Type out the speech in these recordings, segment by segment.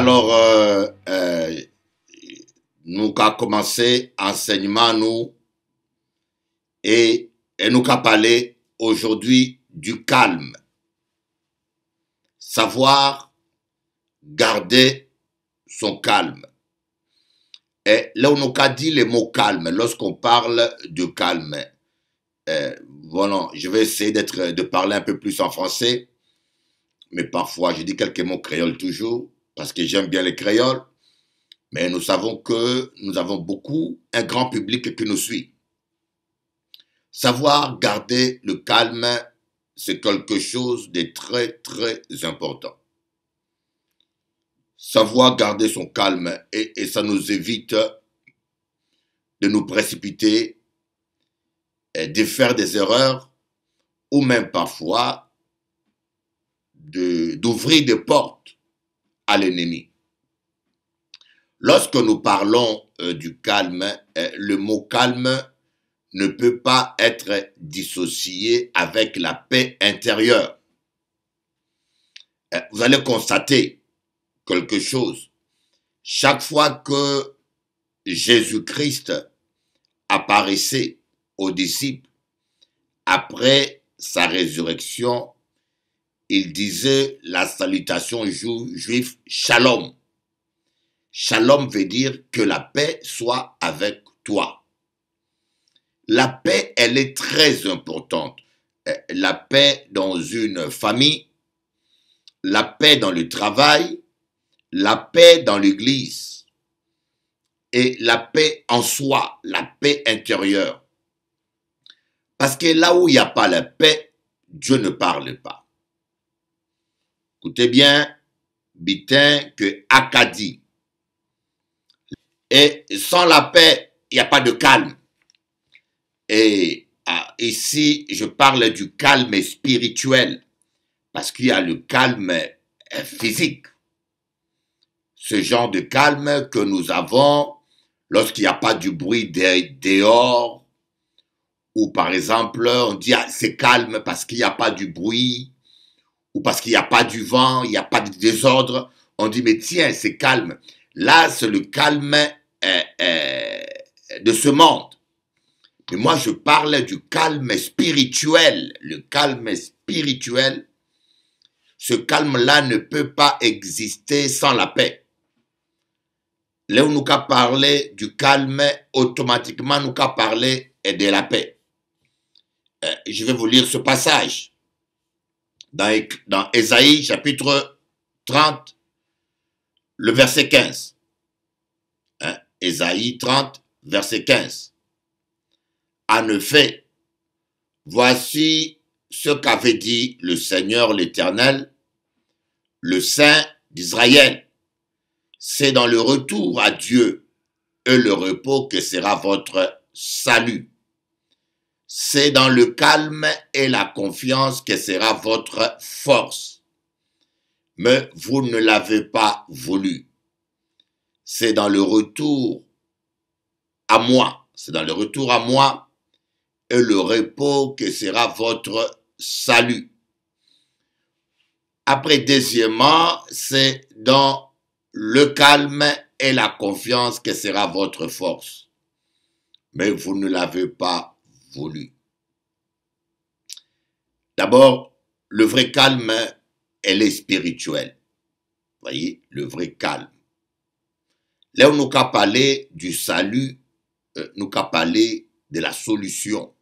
Alors, nous avons commencé enseignement, nous, et nous avons parlé aujourd'hui du calme. Savoir garder son calme. Et là, on nous a dit le mot calme, lorsqu'on parle de calme. Voilà, je vais essayer de parler un peu plus en français, mais parfois, je dis quelques mots créoles toujours, parce que j'aime bien les créoles, mais nous savons que nous avons un grand public qui nous suit. Savoir garder le calme, c'est quelque chose de très, très important. Savoir garder son calme, et ça nous évite de nous précipiter, de faire des erreurs, ou même parfois d'ouvrir des portes à l'ennemi. Lorsque nous parlons du calme, le mot calme ne peut pas être dissocié avec la paix intérieure. Vous allez constater quelque chose. Chaque fois que Jésus-Christ apparaissait aux disciples, après sa résurrection, il disait la salutation juive Shalom. Shalom veut dire que la paix soit avec toi. La paix, elle est très importante. La paix dans une famille, la paix dans le travail, la paix dans l'église et la paix en soi, la paix intérieure. Parce que là où il n'y a pas la paix, Dieu ne parle pas. Écoutez bien, bitin que Akadi. Et sans la paix, il n'y a pas de calme. Et ici, je parle du calme spirituel, parce qu'il y a le calme physique. Ce genre de calme que nous avons lorsqu'il n'y a pas du bruit dehors, ou par exemple, on dit c'est calme parce qu'il n'y a pas du bruit, ou parce qu'il n'y a pas du vent, il n'y a pas de désordre. On dit mais tiens, c'est calme. Là, c'est le calme de ce monde. Mais moi, je parle du calme spirituel. Le calme spirituel, ce calme-là ne peut pas exister sans la paix. Là où nous avons parlé du calme, automatiquement, nous avons parlé de la paix. Je vais vous lire ce passage. Dans Ésaïe, chapitre 30, le verset 15. Ésaïe 30, verset 15. En effet, voici ce qu'avait dit le Seigneur l'Éternel, le Saint d'Israël. C'est dans le retour à Dieu et le repos que sera votre salut. C'est dans le calme et la confiance que sera votre force. Mais vous ne l'avez pas voulu. C'est dans le retour à moi. C'est dans le retour à moi et le repos que sera votre salut. Après, deuxièmement, c'est dans le calme et la confiance que sera votre force. Mais vous ne l'avez pas voulu. D'abord, le vrai calme, elle est spirituel. Vous voyez, le vrai calme. Là où nous avons parlé du salut, nous avons parlé de la solution.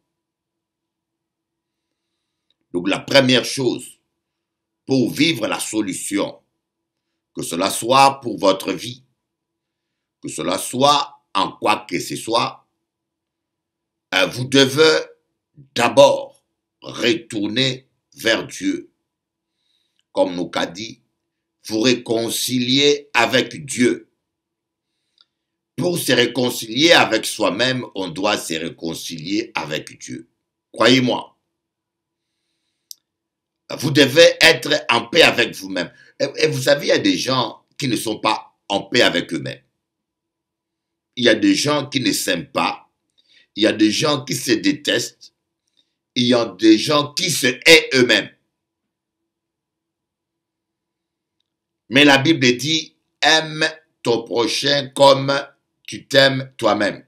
Donc la première chose, pour vivre la solution, que cela soit pour votre vie, que cela soit en quoi que ce soit, vous devez d'abord retourner vers Dieu. Comme nous qu'a dit, vous réconcilier avec Dieu. Pour se réconcilier avec soi-même, on doit se réconcilier avec Dieu. Croyez-moi. Vous devez être en paix avec vous-même. Et vous savez, il y a des gens qui ne sont pas en paix avec eux-mêmes. Il y a des gens qui ne s'aiment pas. Il y a des gens qui se détestent. Il y a des gens qui se haïssent eux-mêmes. Mais la Bible dit, aime ton prochain comme tu t'aimes toi-même.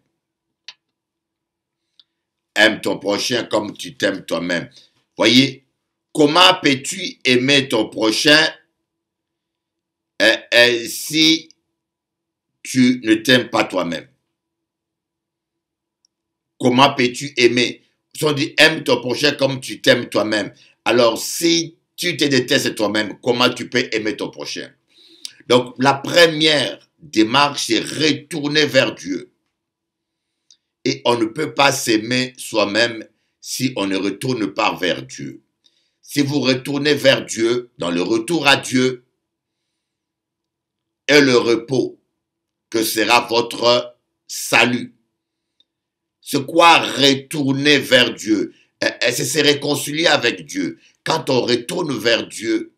Aime ton prochain comme tu t'aimes toi-même. Voyez, comment peux-tu aimer ton prochain si tu ne t'aimes pas toi-même? Comment peux-tu aimer? Si on dit aime ton prochain comme tu t'aimes toi-même. Alors, si tu te détestes toi-même, comment tu peux aimer ton prochain? Donc, la première démarche, c'est retourner vers Dieu. Et on ne peut pas s'aimer soi-même si on ne retourne pas vers Dieu. Si vous retournez vers Dieu, dans le retour à Dieu, est le repos que sera votre salut. C'est quoi retourner vers Dieu? C'est se réconcilier avec Dieu. Quand on retourne vers Dieu,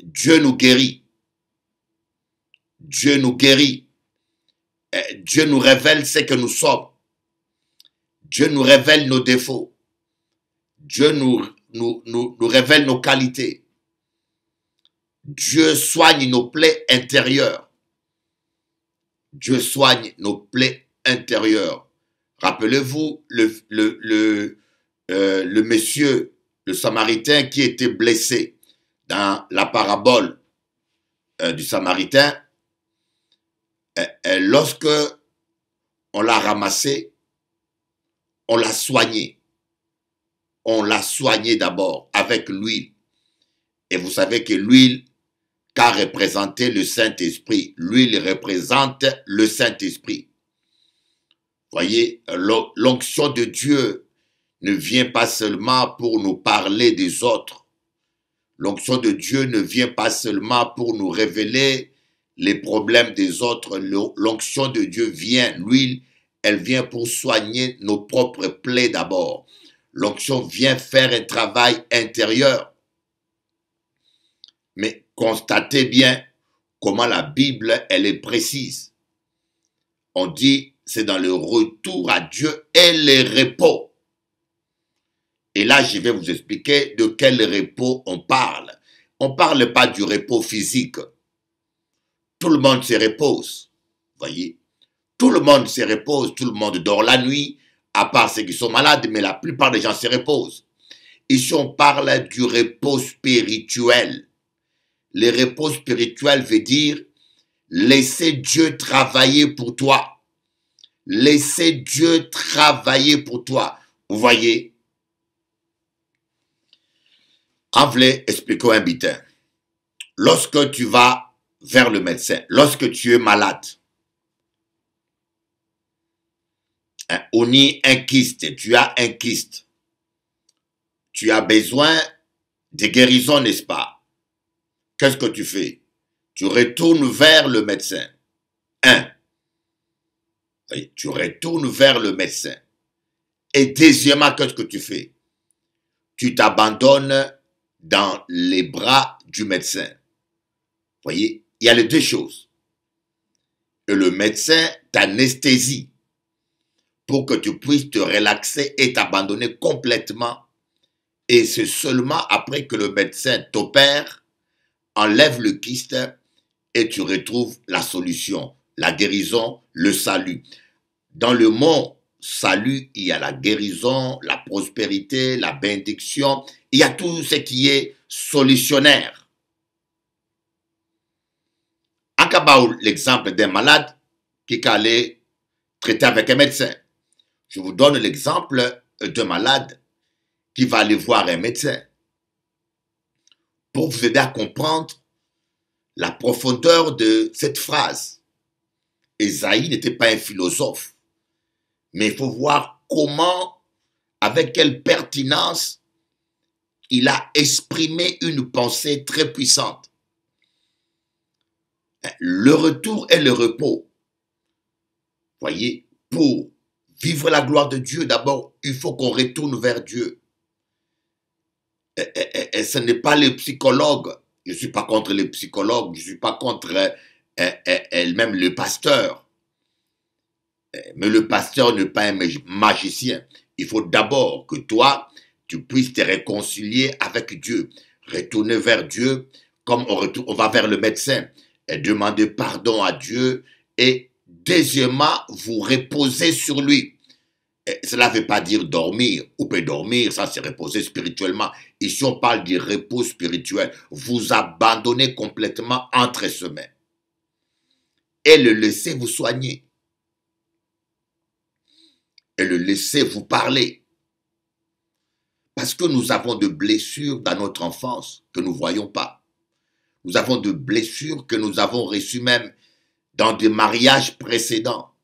Dieu nous guérit. Dieu nous guérit. Dieu nous révèle ce que nous sommes. Dieu nous révèle nos défauts. Dieu nous révèle nos qualités. Dieu soigne nos plaies intérieures. Dieu soigne nos plaies intérieures. Rappelez-vous le monsieur, le Samaritain qui était blessé dans la parabole du Samaritain. Lorsque on l'a ramassé, on l'a soigné. On l'a soigné d'abord avec l'huile. Et vous savez que l'huile qu'a représenté le Saint-Esprit. L'huile représente le Saint-Esprit. Voyez, l'onction de Dieu ne vient pas seulement pour nous parler des autres. L'onction de Dieu ne vient pas seulement pour nous révéler les problèmes des autres. L'onction de Dieu vient, l'huile, elle vient pour soigner nos propres plaies d'abord. L'onction vient faire un travail intérieur. Mais constatez bien comment la Bible, elle est précise. On dit, c'est dans le retour à Dieu et le repos. Et là, je vais vous expliquer de quel repos on parle. On ne parle pas du repos physique. Tout le monde se repose. Voyez, tout le monde se repose, tout le monde dort la nuit, à part ceux qui sont malades, mais la plupart des gens se reposent. Ici, on parle du repos spirituel. Le repos spirituel veut dire laisser Dieu travailler pour toi. Laisser Dieu travailler pour toi. Vous voyez? En vrai, expliquons un bitin. Lorsque tu vas vers le médecin, lorsque tu es malade, on y a un kyste, tu as un kyste. Tu as besoin de guérison, n'est-ce pas? Qu'est-ce que tu fais? Tu retournes vers le médecin. Tu retournes vers le médecin. Et deuxièmement, qu'est-ce que tu fais? Tu t'abandonnes dans les bras du médecin. Voyez, il y a les deux choses. Et le médecin t'anesthésie pour que tu puisses te relaxer et t'abandonner complètement. Et c'est seulement après que le médecin t'opère, enlève le kyste et tu retrouves la solution, la guérison, le salut. Dans le mot salut, il y a la guérison, la prospérité, la bénédiction, il y a tout ce qui est solutionnaire. En cas l'exemple d'un malade qui allait traiter avec un médecin. Je vous donne l'exemple d'un malade qui va aller voir un médecin pour vous aider à comprendre la profondeur de cette phrase. Ésaïe n'était pas un philosophe, mais il faut voir comment, avec quelle pertinence, il a exprimé une pensée très puissante. Le retour et le repos. Voyez, pour vivre la gloire de Dieu, d'abord, il faut qu'on retourne vers Dieu. Et ce n'est pas les psychologues. Je ne suis pas contre les psychologues. Je ne suis pas contre même le pasteur. Mais le pasteur n'est pas un magicien. Il faut d'abord que toi, tu puisses te réconcilier avec Dieu. Retourner vers Dieu, comme on va vers le médecin, et demandez pardon à Dieu et deuxièmement, vous reposez sur lui. Et cela ne veut pas dire dormir. Ou peut dormir, ça c'est reposer spirituellement. Ici, on parle du repos spirituel. Vous abandonnez complètement entre ses mains et le laissez vous soigner et le laissez vous parler. Parce que nous avons de blessures dans notre enfance que nous ne voyons pas. Nous avons de blessures que nous avons reçues même dans des mariages précédents.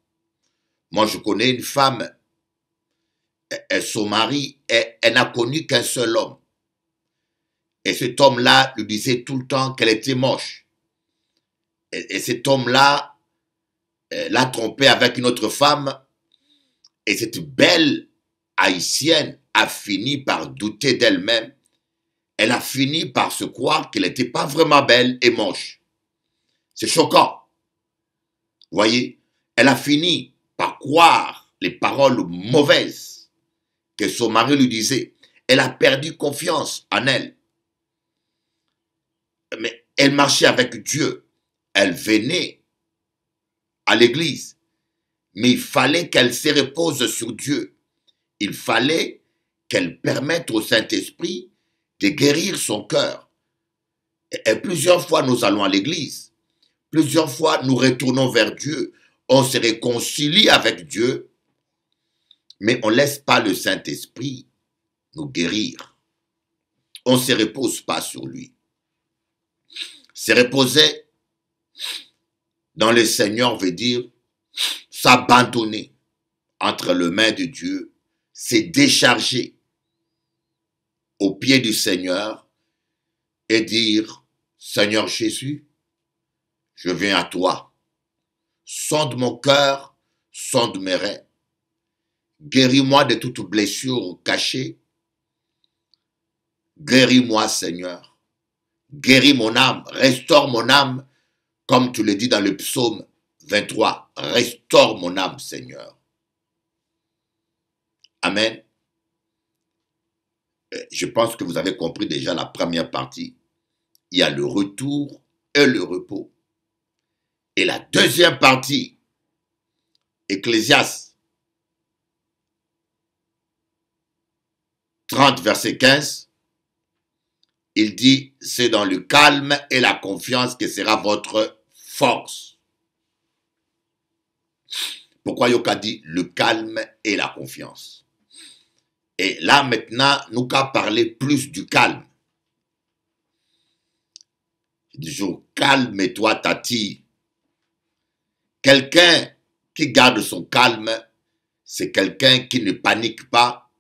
Moi, je connais une femme, son mari, elle n'a connu qu'un seul homme. Et cet homme-là lui disait tout le temps qu'elle était moche. Et cet homme-là l'a trompée avec une autre femme. Et cette belle haïtienne a fini par douter d'elle-même. Elle a fini par se croire qu'elle n'était pas vraiment belle et moche. C'est choquant. Vous voyez, elle a fini par croire les paroles mauvaises que son mari lui disait. Elle a perdu confiance en elle. Mais elle marchait avec Dieu. Elle venait à l'église. Mais il fallait qu'elle se repose sur Dieu. Il fallait qu'elle permette au Saint-Esprit de guérir son cœur. Et plusieurs fois, nous allons à l'église. Plusieurs fois, nous retournons vers Dieu. On se réconcilie avec Dieu. Mais on ne laisse pas le Saint-Esprit nous guérir. On ne se repose pas sur lui. Se reposer dans le Seigneur veut dire s'abandonner entre les mains de Dieu, se décharger aux pieds du Seigneur et dire, Seigneur Jésus, je viens à toi. Sonde mon cœur, sonde mes reins. Guéris-moi de toute blessure cachée. Guéris-moi, Seigneur. Guéris mon âme, restaure mon âme, comme tu le dis dans le psaume 23. Restaure mon âme, Seigneur. Amen. Je pense que vous avez compris déjà la première partie. Il y a le retour et le repos. Et la deuxième partie, Ecclésiaste 30, verset 15, il dit, c'est dans le calme et la confiance que sera votre force. Pourquoi Yoka dit le calme et la confiance? Et là maintenant, nous qu'à parler plus du calme. Je dis toujours, calme-toi Tati. Quelqu'un qui garde son calme, c'est quelqu'un qui ne panique pas,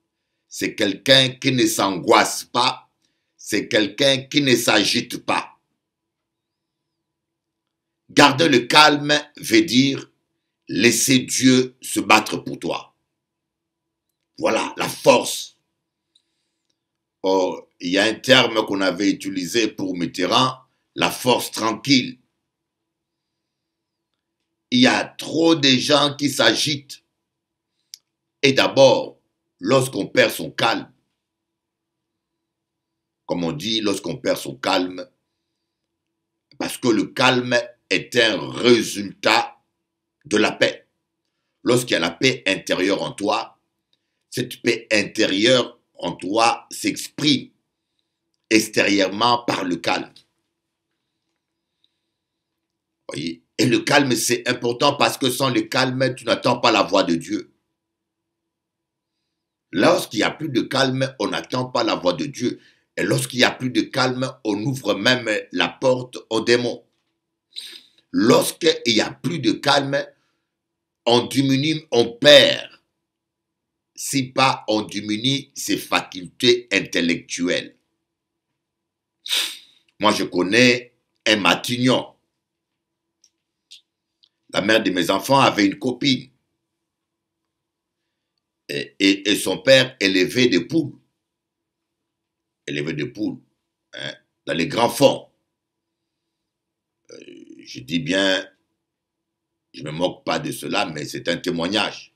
c'est quelqu'un qui ne s'angoisse pas, c'est quelqu'un qui ne s'agite pas. Garder le calme veut dire laisser Dieu se battre pour toi. Voilà, la force. Or, il y a un terme qu'on avait utilisé pour Mitterrand, la force tranquille. Il y a trop de gens qui s'agitent. Et d'abord, lorsqu'on perd son calme, comme on dit, lorsqu'on perd son calme, parce que le calme est un résultat de la paix. Lorsqu'il y a la paix intérieure en toi, cette paix intérieure en toi s'exprime extérieurement par le calme. Voyez? Et le calme, c'est important parce que sans le calme, tu n'attends pas la voix de Dieu. Lorsqu'il n'y a plus de calme, on n'attend pas la voix de Dieu. Et lorsqu'il n'y a plus de calme, on ouvre même la porte aux démons. Lorsqu'il n'y a plus de calme, on diminue, on perd. Si pas, on diminue ses facultés intellectuelles. Moi, je connais un Matignon. La mère de mes enfants avait une copine. Et son père élevait des poules. Élevait des poules. Hein, dans les grands fonds. Je dis bien, je ne me moque pas de cela, mais c'est un témoignage.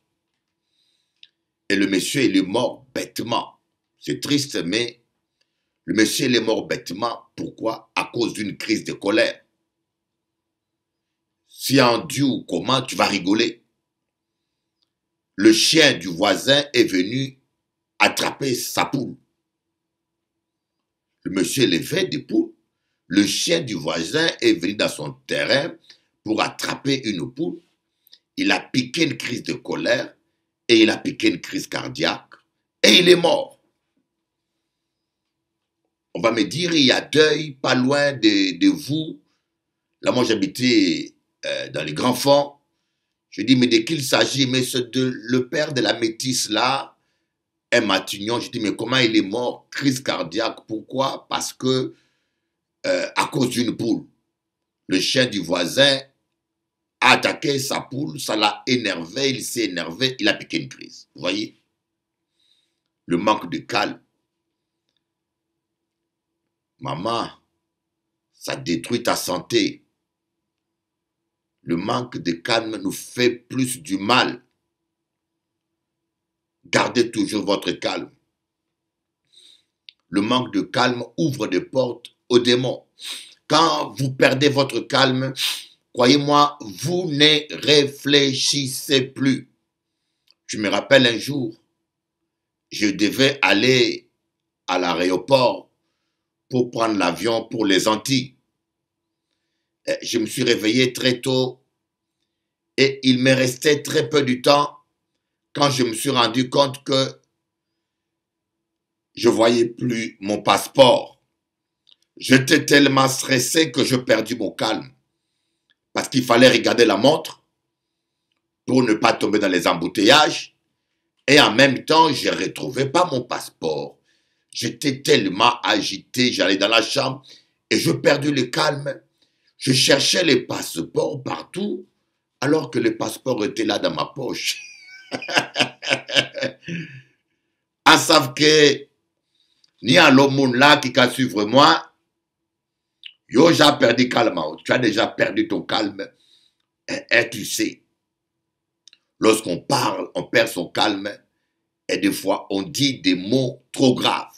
Et le monsieur, il est mort bêtement. C'est triste, mais Le monsieur, il est mort bêtement. Pourquoi? À cause d'une crise de colère. Si en Dieu ou comment, tu vas rigoler. Le chien du voisin est venu attraper sa poule. Le monsieur élevait des poules. Le chien du voisin est venu dans son terrain pour attraper une poule. Il a piqué une crise de colère et il a piqué une crise cardiaque et il est mort. On va me dire, il y a deuil pas loin de vous. Là, moi, j'habitais dans les grands fonds. Je dis, mais de qui il s'agit? Mais c'est le père de la métisse là, un Matignon. Je dis, mais comment il est mort? Crise cardiaque. Pourquoi? Parce que, à cause d'une poule, le chien du voisin a attaqué sa poule, ça l'a énervé, il s'est énervé, il a piqué une crise. Vous voyez? Le manque de calme. Maman, ça détruit ta santé. Le manque de calme nous fait plus du mal. Gardez toujours votre calme. Le manque de calme ouvre des portes aux démons. Quand vous perdez votre calme, croyez-moi, vous ne réfléchissez plus. Je me rappelle un jour, je devais aller à l'aéroport pour prendre l'avion pour les Antilles. Je me suis réveillé très tôt et il me restait très peu de temps quand je me suis rendu compte que je ne voyais plus mon passeport. J'étais tellement stressé que je perdis mon calme parce qu'il fallait regarder la montre pour ne pas tomber dans les embouteillages et en même temps, je ne retrouvais pas mon passeport. J'étais tellement agité, j'allais dans la chambre et je perdis le calme. Je cherchais les passeports partout alors que le passeport était là dans ma poche. À savoir que ni à l'homme là qui a suivre moi, yo j'ai perdu calme. Tu as déjà perdu ton calme. Et tu sais, lorsqu'on parle, on perd son calme et des fois on dit des mots trop graves.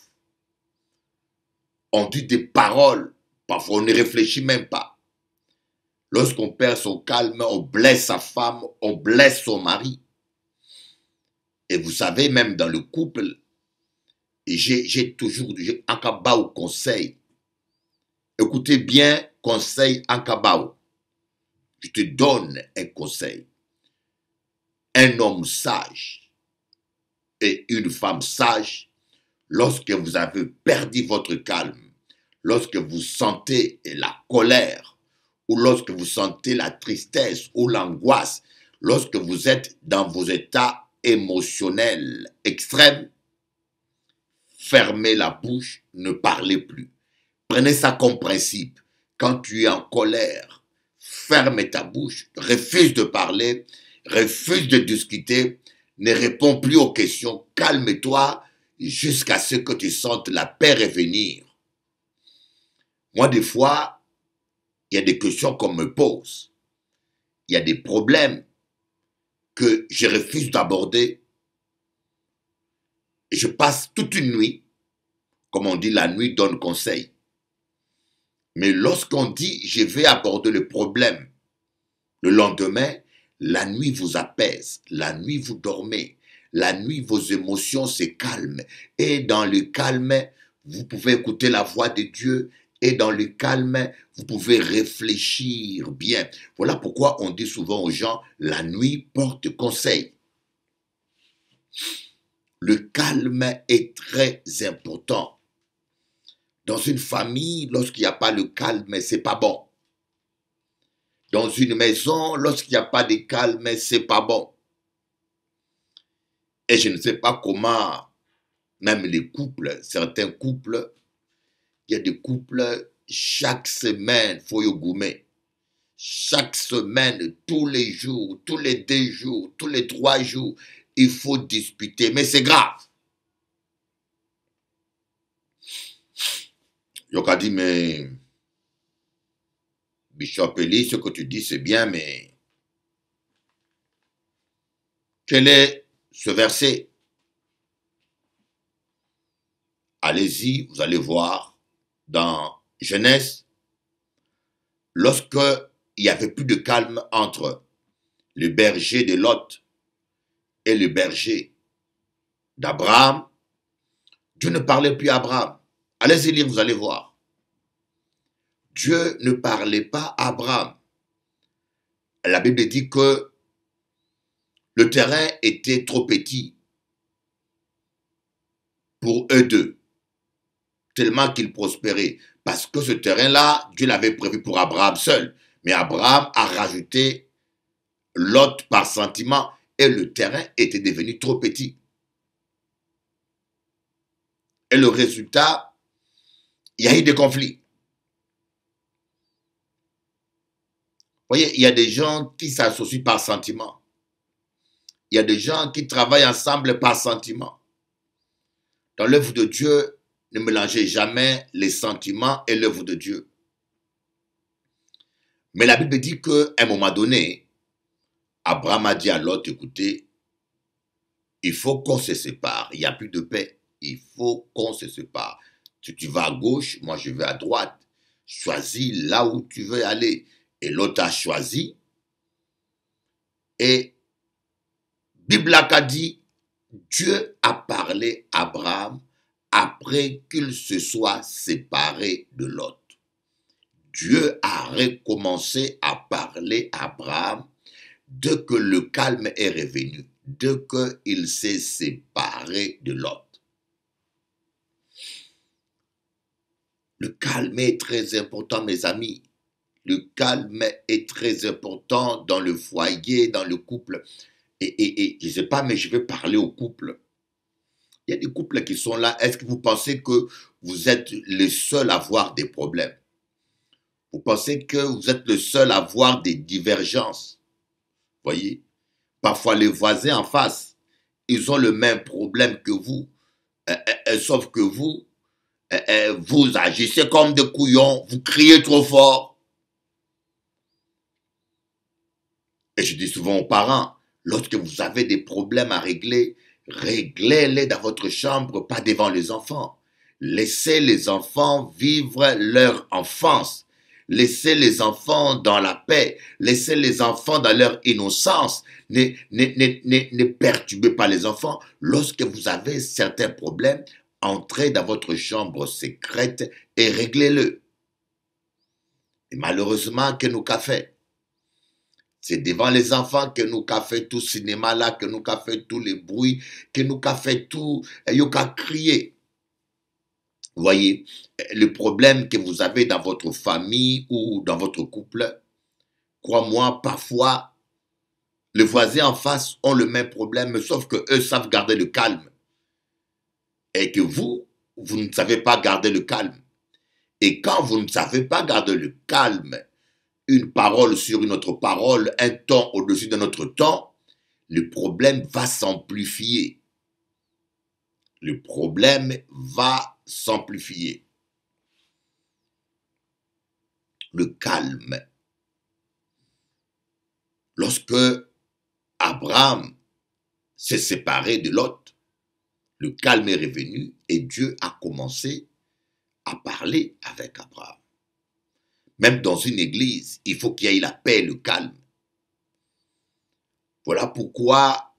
On dit des paroles, parfois on ne réfléchit même pas. Lorsqu'on perd son calme, on blesse sa femme, on blesse son mari. Et vous savez, même dans le couple, j'ai toujours un cabao conseil. Écoutez bien, conseil en cabao. Je te donne un conseil. Un homme sage et une femme sage, lorsque vous avez perdu votre calme, lorsque vous sentez la colère, ou lorsque vous sentez la tristesse ou l'angoisse, lorsque vous êtes dans vos états émotionnels extrêmes, fermez la bouche, ne parlez plus. Prenez ça comme principe. Quand tu es en colère, ferme ta bouche, refuse de parler, refuse de discuter, ne réponds plus aux questions, calme-toi jusqu'à ce que tu sentes la paix revenir. Moi, des fois, il y a des questions qu'on me pose. Il y a des problèmes que je refuse d'aborder. Et je passe toute une nuit, comme on dit, la nuit donne conseil. Mais lorsqu'on dit, je vais aborder le problème, le lendemain, la nuit vous apaise, la nuit vous dormez, la nuit vos émotions se calment. Et dans le calme, vous pouvez écouter la voix de Dieu. Et dans le calme, vous pouvez réfléchir bien. Voilà pourquoi on dit souvent aux gens, la nuit porte conseil. Le calme est très important. Dans une famille, lorsqu'il n'y a pas le calme, c'est pas bon. Dans une maison, lorsqu'il n'y a pas de calme, c'est pas bon. Et je ne sais pas comment, même les couples, certains couples, il y a des couples, chaque semaine, faut y goumer. Chaque semaine, tous les jours, tous les 2 jours, tous les 3 jours, il faut discuter. Mais c'est grave. Yoka dit, mais Bishop Eli, ce que tu dis, c'est bien, mais quel est ce verset? allez-y, vous allez voir, dans Genèse, lorsque il n'y avait plus de calme entre le berger de Lot et le berger d'Abraham, Dieu ne parlait plus à Abraham. Allez-y lire, vous allez voir. Dieu ne parlait pas à Abraham. La Bible dit que le terrain était trop petit pour eux deux, tellement qu'ils prospéraient. Parce que ce terrain-là, Dieu l'avait prévu pour Abraham seul. Mais Abraham a rajouté Lot par sentiment et le terrain était devenu trop petit. Et le résultat, il y a eu des conflits. Vous voyez, il y a des gens qui s'associent par sentiment. Il y a des gens qui travaillent ensemble par sentiment. Dans l'œuvre de Dieu, ne mélangez jamais les sentiments et l'œuvre de Dieu. Mais la Bible dit qu'à un moment donné, Abraham a dit à Lot, écoutez, il faut qu'on se sépare. Il n'y a plus de paix. Il faut qu'on se sépare. Si tu vas à gauche, moi je vais à droite. Choisis là où tu veux aller. Et Lot a choisi. Et Bible a dit, Dieu a parlé à Abraham après qu'il se soit séparé de Lot. Dieu a recommencé à parler à Abraham dès que le calme est revenu, dès qu'il s'est séparé de Lot. Le calme est très important, mes amis. Le calme est très important dans le foyer, dans le couple. Et je ne sais pas, mais je vais parler au couple. Il y a des couples qui sont là. Est-ce que vous pensez que vous êtes les seuls à avoir des problèmes? Vous pensez que vous êtes le seul à avoir des divergences? Voyez? Parfois, les voisins en face, ils ont le même problème que vous. Sauf que vous, vous agissez comme des couillons, vous criez trop fort. Et je dis souvent aux parents, lorsque vous avez des problèmes à régler, réglez-les dans votre chambre, pas devant les enfants. Laissez les enfants vivre leur enfance. Laissez les enfants dans la paix. Laissez les enfants dans leur innocence. Ne perturbez pas les enfants. Lorsque vous avez certains problèmes, entrez dans votre chambre secrète et réglez-le. Et malheureusement, que nous qu'a fait? C'est devant les enfants que nous qu'a fait tout cinéma là, que nous qu'a fait tous les bruits, que nous qu'a fait tout, et nous qu'a crié. Vous voyez, le problème que vous avez dans votre famille ou dans votre couple, crois-moi, parfois, les voisins en face ont le même problème, sauf que eux savent garder le calme. Et que vous ne savez pas garder le calme. Et quand vous ne savez pas garder le calme, une parole sur une autre parole, un ton au-dessus d'un autre ton, le problème va s'amplifier. Le problème va s'amplifier. Le calme. Lorsque Abraham s'est séparé de Lot, le calme est revenu et Dieu a commencé à parler avec Abraham. Même dans une église, il faut qu'il y ait la paix et le calme. Voilà pourquoi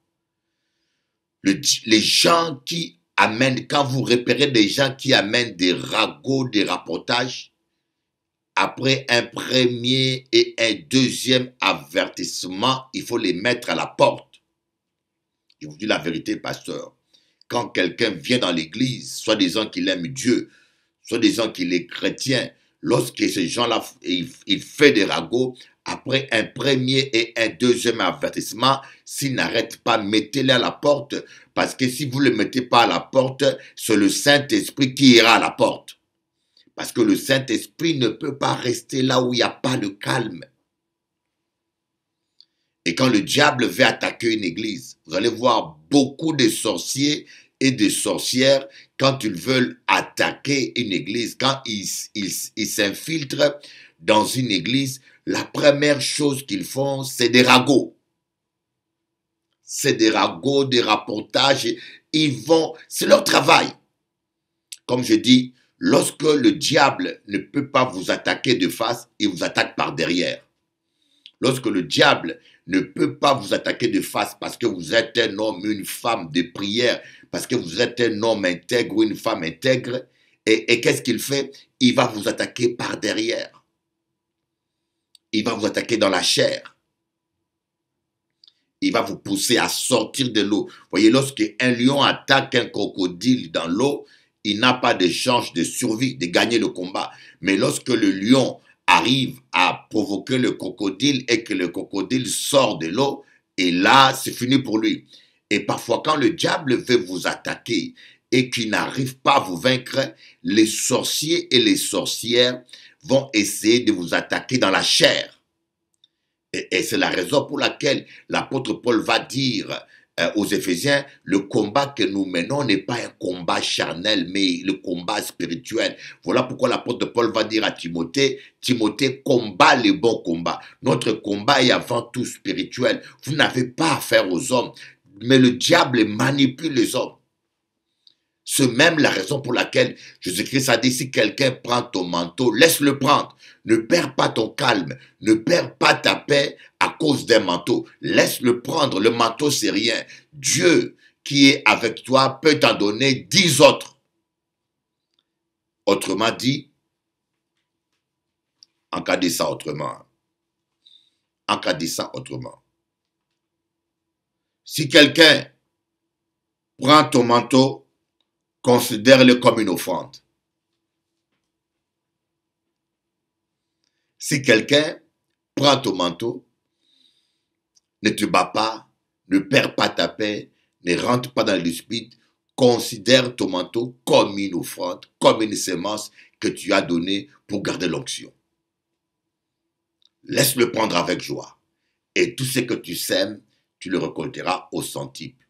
les gens qui amènent, quand vous repérez des gens qui amènent des ragots, des rapportages, après un premier et un deuxième avertissement, il faut les mettre à la porte. Je vous dis la vérité, pasteur. Quand quelqu'un vient dans l'église, soit disant qu'il aime Dieu, soit disant qu'il est chrétien, lorsque ces gens-là, il fait des ragots, après un premier et un deuxième avertissement, s'il n'arrête pas, mettez-les à la porte, parce que si vous ne le mettez pas à la porte, c'est le Saint-Esprit qui ira à la porte. Parce que le Saint-Esprit ne peut pas rester là où il n'y a pas de calme. Et quand le diable veut attaquer une église, vous allez voir beaucoup de sorciers et de sorcières, quand ils veulent attaquer une église, quand ils s'infiltrent dans une église, la première chose qu'ils font, c'est des ragots. C'est des ragots, des rapportages. C'est leur travail. comme je dis, lorsque le diable ne peut pas vous attaquer de face, il vous attaque par derrière. Lorsque le diable ne peut pas vous attaquer de face parce que vous êtes un homme, une femme de prière, parce que vous êtes un homme intègre ou une femme intègre, et qu'est-ce qu'il fait? Il va vous attaquer par derrière. Il va vous attaquer dans la chair. Il va vous pousser à sortir de l'eau. Voyez, lorsqu'un lion attaque un crocodile dans l'eau, il n'a pas de chance de survie, de gagner le combat. Mais lorsque le lion arrive à provoquer le crocodile et que le crocodile sort de l'eau, et là, c'est fini pour lui. Et parfois, quand le diable veut vous attaquer et qu'il n'arrive pas à vous vaincre, les sorciers et les sorcières vont essayer de vous attaquer dans la chair. Et c'est la raison pour laquelle l'apôtre Paul va dire aux Éphésiens, le combat que nous menons n'est pas un combat charnel, mais le combat spirituel. Voilà pourquoi l'apôtre Paul va dire à Timothée, Timothée, combat les bons combats. Notre combat est avant tout spirituel. Vous n'avez pas affaire aux hommes, mais le diable manipule les hommes. C'est même la raison pour laquelle Jésus-Christ a dit, si quelqu'un prend ton manteau, laisse-le prendre. Ne perds pas ton calme, ne perds pas ta paix à cause d'un manteau. Laisse-le prendre, le manteau c'est rien. Dieu qui est avec toi peut t'en donner 10 autres. Autrement dit, encadrez ça autrement. Encadrez ça autrement. Si quelqu'un prend ton manteau, considère-le comme une offrande. Si quelqu'un prend ton manteau, ne te bats pas, ne perds pas ta paix, ne rentre pas dans le dispute, considère ton manteau comme une offrande, comme une semence que tu as donnée pour garder l'onction. Laisse-le prendre avec joie. Et tout ce que tu sèmes, tu le récolteras au centuple.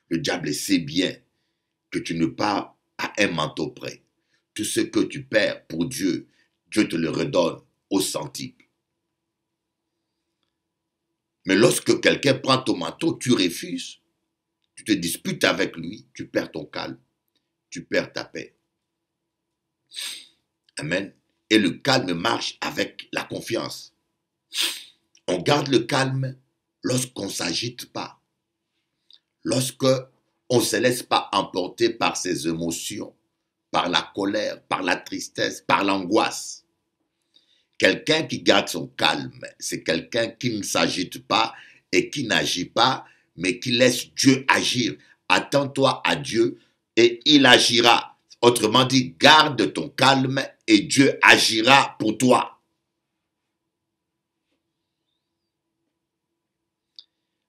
Le diable sait bien que tu ne pars à un manteau près. Tout ce que tu perds pour Dieu, Dieu te le redonne au centuple. Mais lorsque quelqu'un prend ton manteau, tu refuses, tu te disputes avec lui, tu perds ton calme, tu perds ta paix. Amen. Et le calme marche avec la confiance. On garde le calme lorsqu'on ne s'agite pas, lorsqu'on ne se laisse pas emporter par ses émotions, par la colère, par la tristesse, par l'angoisse. Quelqu'un qui garde son calme, c'est quelqu'un qui ne s'agite pas et qui n'agit pas, mais qui laisse Dieu agir. Attends-toi à Dieu et il agira. Autrement dit, garde ton calme et Dieu agira pour toi.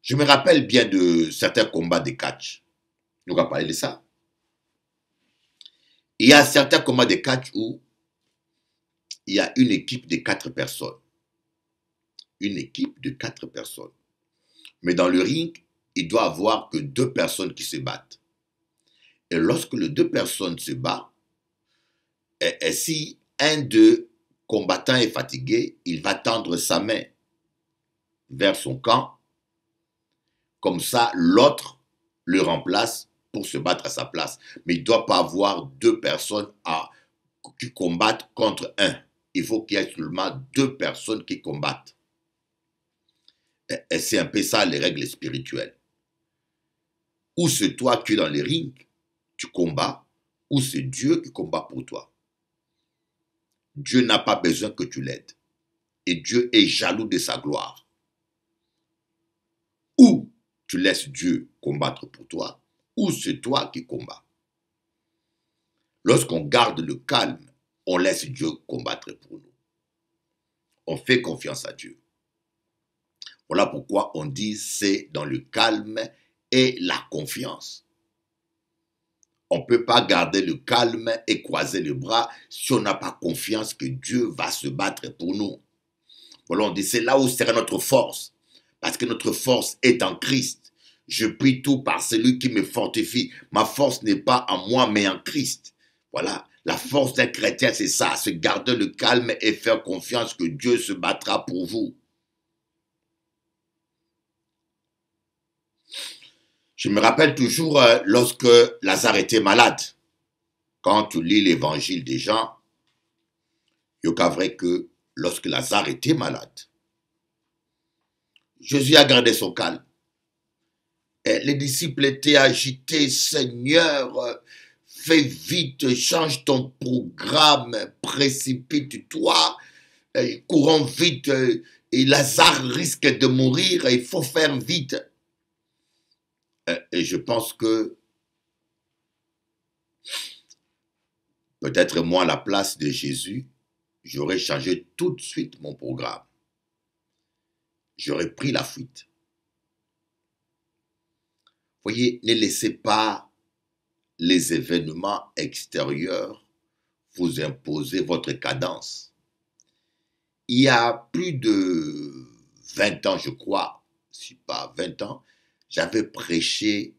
Je me rappelle bien de certains combats de catch. On va parler de ça. Il y a certains combats de catch où il y a une équipe de 4 personnes. Une équipe de 4 personnes. Mais dans le ring, il doit y avoir que 2 personnes qui se battent. Et lorsque les 2 personnes se battent, et si un des combattants est fatigué, il va tendre sa main vers son camp. Comme ça, l'autre le remplace pour se battre à sa place. Mais il ne doit pas avoir 2 personnes qui combattent contre un. Il faut qu'il y ait seulement 2 personnes qui combattent. Et c'est un peu ça les règles spirituelles. Ou c'est toi qui es dans les rings, tu combats, ou c'est Dieu qui combat pour toi. Dieu n'a pas besoin que tu l'aides. Et Dieu est jaloux de sa gloire. Ou tu laisses Dieu combattre pour toi, ou c'est toi qui combats. Lorsqu'on garde le calme, on laisse Dieu combattre pour nous. On fait confiance à Dieu. Voilà pourquoi on dit c'est dans le calme et la confiance. On ne peut pas garder le calme et croiser les bras si on n'a pas confiance que Dieu va se battre pour nous. Voilà, on dit c'est là où sera notre force. Parce que notre force est en Christ. Je prie tout par celui qui me fortifie. Ma force n'est pas en moi mais en Christ. Voilà, la force d'un chrétien c'est ça, c'est garder le calme et faire confiance que Dieu se battra pour vous. Je me rappelle toujours lorsque Lazare était malade. Quand tu lis l'évangile des gens, il y a vrai que lorsque Lazare était malade, Jésus a gardé son calme. Et les disciples étaient agités, Seigneur, fais vite, change ton programme, précipite-toi, courons vite, et Lazare risque de mourir, il faut faire vite. Et je pense que peut-être moi, à la place de Jésus, j'aurais changé tout de suite mon programme. J'aurais pris la fuite. Voyez, ne laissez pas les événements extérieurs vous imposer votre cadence. Il y a plus de 20 ans, je crois, si pas 20 ans, j'avais prêché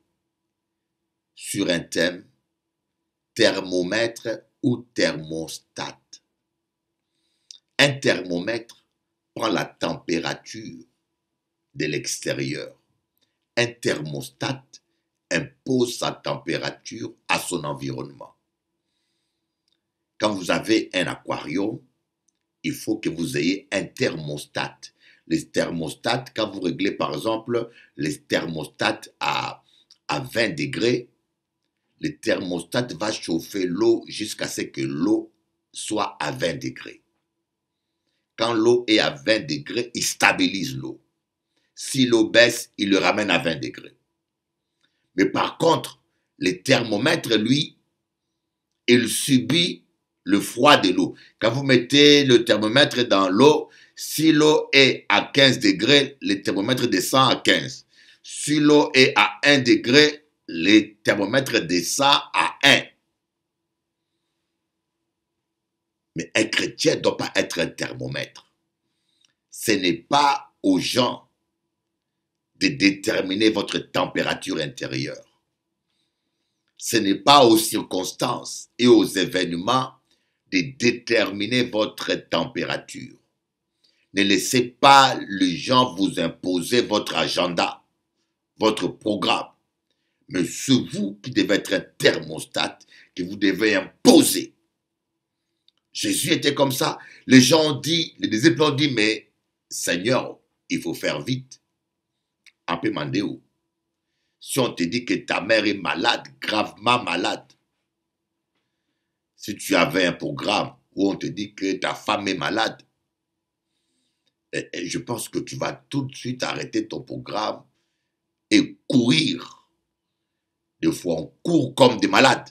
sur un thème thermomètre ou thermostat. Un thermomètre prend la température de l'extérieur. Un thermostat impose sa température à son environnement. Quand vous avez un aquarium, il faut que vous ayez un thermostat. Les thermostats, quand vous réglez par exemple les thermostats à 20 degrés, le thermostat va chauffer l'eau jusqu'à ce que l'eau soit à 20 degrés. Quand l'eau est à 20 degrés, il stabilise l'eau. Si l'eau baisse, il le ramène à 20 degrés. Mais par contre, le thermomètre, lui, il subit le froid de l'eau. Quand vous mettez le thermomètre dans l'eau, si l'eau est à 15 degrés, le thermomètre descend à 15. Si l'eau est à 1 degré, le thermomètre descend à 1. Mais un chrétien ne doit pas être un thermomètre. Ce n'est pas aux gens de déterminer votre température intérieure. Ce n'est pas aux circonstances et aux événements de déterminer votre température. Ne laissez pas les gens vous imposer votre agenda, votre programme. Mais c'est vous qui devez être un thermostat, que vous devez imposer. Jésus était comme ça. Les gens ont dit, les disciples ont dit, mais Seigneur, il faut faire vite. Un peu mandéo. Si on te dit que ta mère est malade, gravement malade, si tu avais un programme où on te dit que ta femme est malade, je pense que tu vas tout de suite arrêter ton programme et courir. Des fois, on court comme des malades.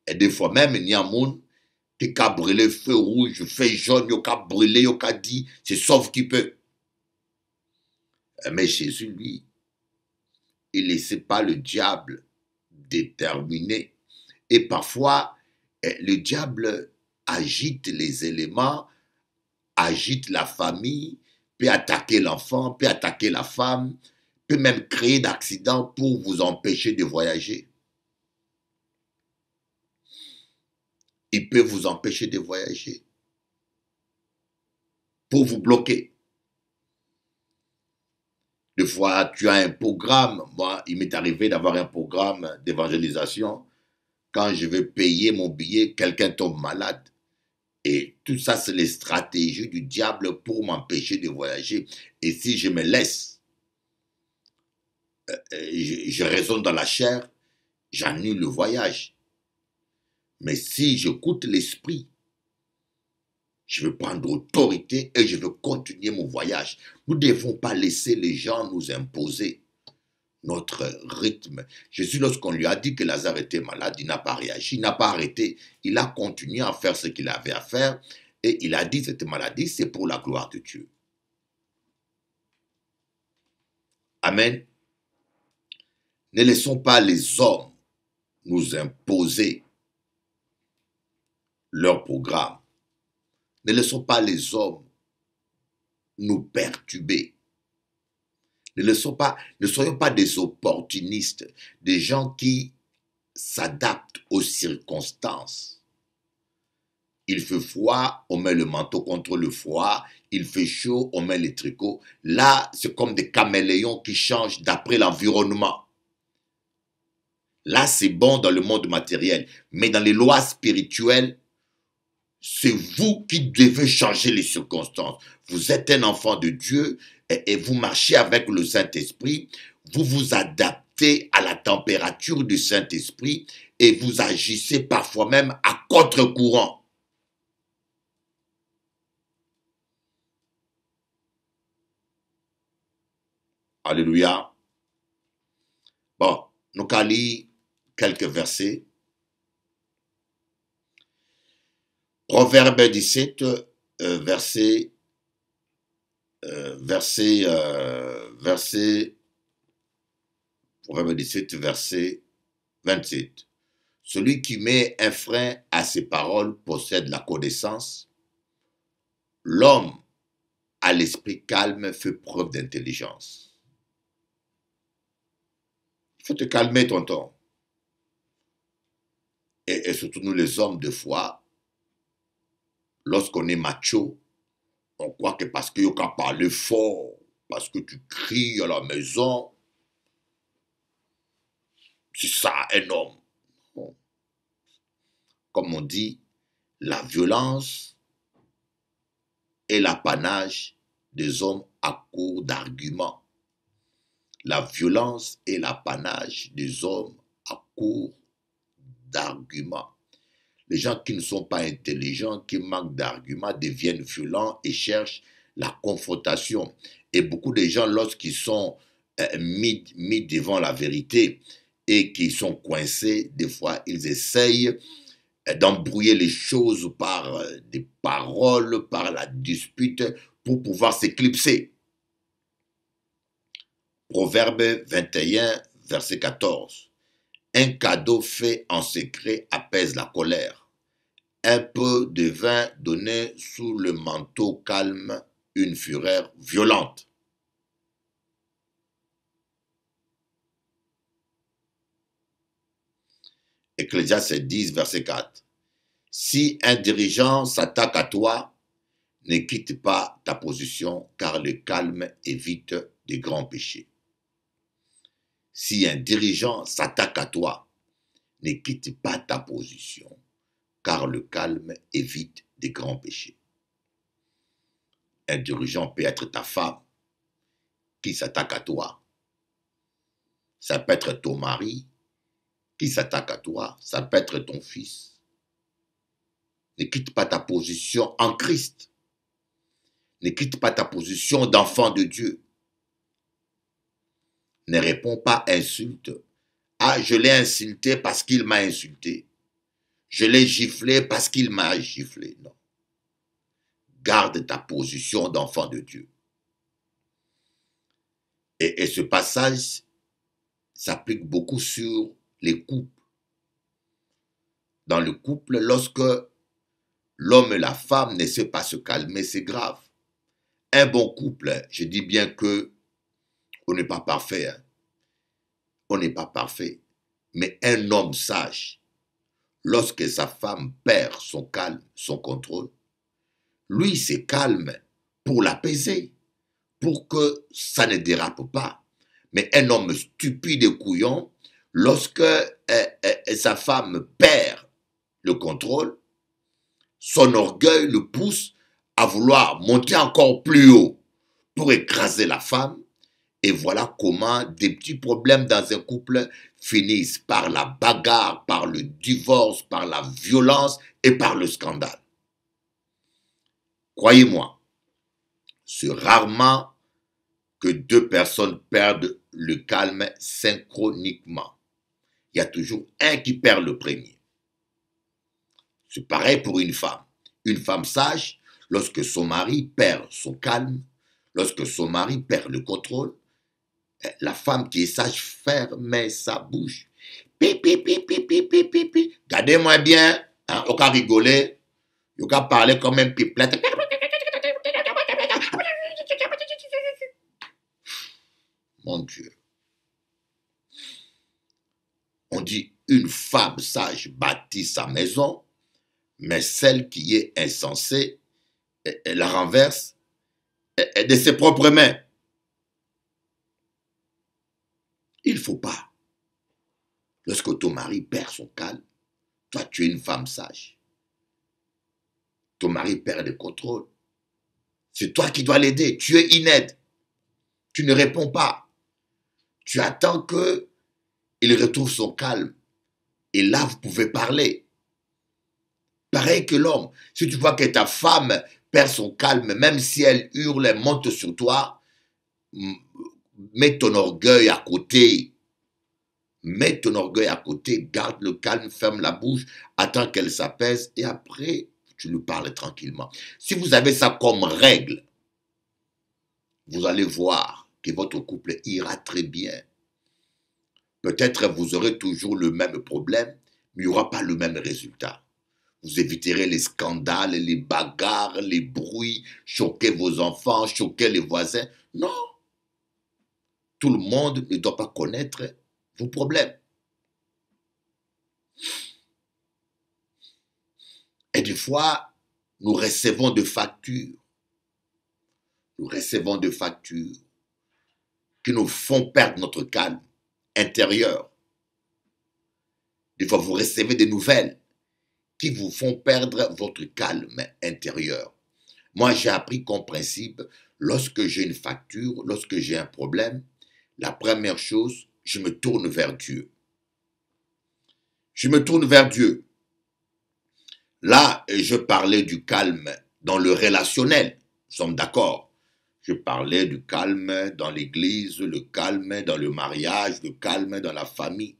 Et des fois même, il y a un monde qui a brûlé feu rouge, feu jaune, qui a brûlé, qui a dit, c'est sauf qui peut. Mais Jésus, lui, il ne laissait pas le diable déterminer. Et parfois, le diable agite les éléments, agite la famille, peut attaquer l'enfant, peut attaquer la femme, peut même créer d'accidents pour vous empêcher de voyager. Il peut vous empêcher de voyager, pour vous bloquer. Des fois, tu as un programme. Moi, il m'est arrivé d'avoir un programme d'évangélisation. Quand je veux payer mon billet, quelqu'un tombe malade. Et tout ça, c'est les stratégies du diable pour m'empêcher de voyager. Et si je me laisse, je raisonne dans la chair, j'annule le voyage. Mais si j'écoute l'esprit, je veux prendre autorité et je veux continuer mon voyage. Nous ne devons pas laisser les gens nous imposer notre rythme. Jésus, lorsqu'on lui a dit que Lazare était malade, il n'a pas réagi, il n'a pas arrêté. Il a continué à faire ce qu'il avait à faire et il a dit cette maladie, c'est pour la gloire de Dieu. Amen. Ne laissons pas les hommes nous imposer leur programme. Ne laissons pas les hommes nous perturber. Ne soyons pas des opportunistes, des gens qui s'adaptent aux circonstances. Il fait froid, on met le manteau contre le froid. Il fait chaud, on met les tricots. Là, c'est comme des caméléons qui changent d'après l'environnement. Là, c'est bon dans le monde matériel. Mais dans les lois spirituelles, c'est vous qui devez changer les circonstances. Vous êtes un enfant de Dieu et vous marchez avec le Saint-Esprit. Vous vous adaptez à la température du Saint-Esprit et vous agissez parfois même à contre-courant. Alléluia. Bon, nous allons lire quelques versets. Proverbe 17, verset, Proverbe 17, verset 27. Celui qui met un frein à ses paroles possède la connaissance. L'homme à l'esprit calme fait preuve d'intelligence. Il faut te calmer, tonton. Et surtout nous les hommes, de foi, lorsqu'on est macho, on croit que parce que tu as parlé fort, parce que tu cries à la maison, c'est ça un homme. Bon. Comme on dit, la violence est l'apanage des hommes à court d'arguments. La violence est l'apanage des hommes à court d'arguments. Les gens qui ne sont pas intelligents, qui manquent d'arguments, deviennent violents et cherchent la confrontation. Et beaucoup de gens, lorsqu'ils sont mis devant la vérité et qu'ils sont coincés, des fois, ils essayent d'embrouiller les choses par des paroles, par la dispute, pour pouvoir s'éclipser. Proverbe 21, verset 14. Un cadeau fait en secret apaise la colère. Un peu de vin donné sous le manteau calme une fureur violente. Ecclésiaste 10, verset 4. Si un dirigeant s'attaque à toi, ne quitte pas ta position, car le calme évite de grands péchés. Si un dirigeant s'attaque à toi, ne quitte pas ta position, car le calme évite de grands péchés. Un dirigeant peut être ta femme qui s'attaque à toi. Ça peut être ton mari qui s'attaque à toi. Ça peut être ton fils. Ne quitte pas ta position en Christ. Ne quitte pas ta position d'enfant de Dieu. Ne réponds pas insulte. Ah, je l'ai insulté parce qu'il m'a insulté. Je l'ai giflé parce qu'il m'a giflé. Non. Garde ta position d'enfant de Dieu. Et ce passage s'applique beaucoup sur les couples. Dans le couple, lorsque l'homme et la femme ne savent pas se calmer, c'est grave. Un bon couple, je dis bien que on n'est pas parfait. Hein. On n'est pas parfait. Mais un homme sage, lorsque sa femme perd son calme, son contrôle, lui se calme pour l'apaiser, pour que ça ne dérape pas. Mais un homme stupide et couillon, lorsque sa femme perd le contrôle, son orgueil le pousse à vouloir monter encore plus haut pour écraser la femme. Et voilà comment des petits problèmes dans un couple finissent par la bagarre, par le divorce, par la violence et par le scandale. Croyez-moi, c'est rarement que deux personnes perdent le calme synchroniquement. Il y a toujours un qui perd le premier. C'est pareil pour une femme. Une femme sage, lorsque son mari perd son calme, lorsque son mari perd le contrôle, la femme qui est sage ferme sa bouche. Pipi, pipi, pipi, pipi. Gardez-moi bien, hein, on va rigoler, on va parler comme un pipelette. Mon Dieu. On dit une femme sage bâtit sa maison, mais celle qui est insensée, elle la renverse de ses propres mains. Il ne faut pas. Lorsque ton mari perd son calme, toi, tu es une femme sage. Ton mari perd le contrôle. C'est toi qui dois l'aider. Tu es inepte. Tu ne réponds pas. Tu attends qu'il retrouve son calme. Et là, vous pouvez parler. Pareil que l'homme. Si tu vois que ta femme perd son calme, même si elle hurle, elle monte sur toi, mets ton orgueil à côté. Mets ton orgueil à côté, garde le calme, ferme la bouche, attends qu'elle s'apaise et après, tu lui parles tranquillement. Si vous avez ça comme règle, vous allez voir que votre couple ira très bien. Peut-être vous aurez toujours le même problème, mais il n'y aura pas le même résultat. Vous éviterez les scandales, les bagarres, les bruits, choquer vos enfants, choquer les voisins. Non, tout le monde ne doit pas connaître vos problèmes. Et des fois, nous recevons des factures. Nous recevons des factures qui nous font perdre notre calme intérieur. Des fois, vous recevez des nouvelles qui vous font perdre votre calme intérieur. Moi, j'ai appris comme principe, lorsque j'ai une facture, lorsque j'ai un problème, la première chose, je me tourne vers Dieu. Je me tourne vers Dieu. Là, je parlais du calme dans le relationnel. Nous sommes d'accord. Je parlais du calme dans l'église, le calme dans le mariage, le calme dans la famille.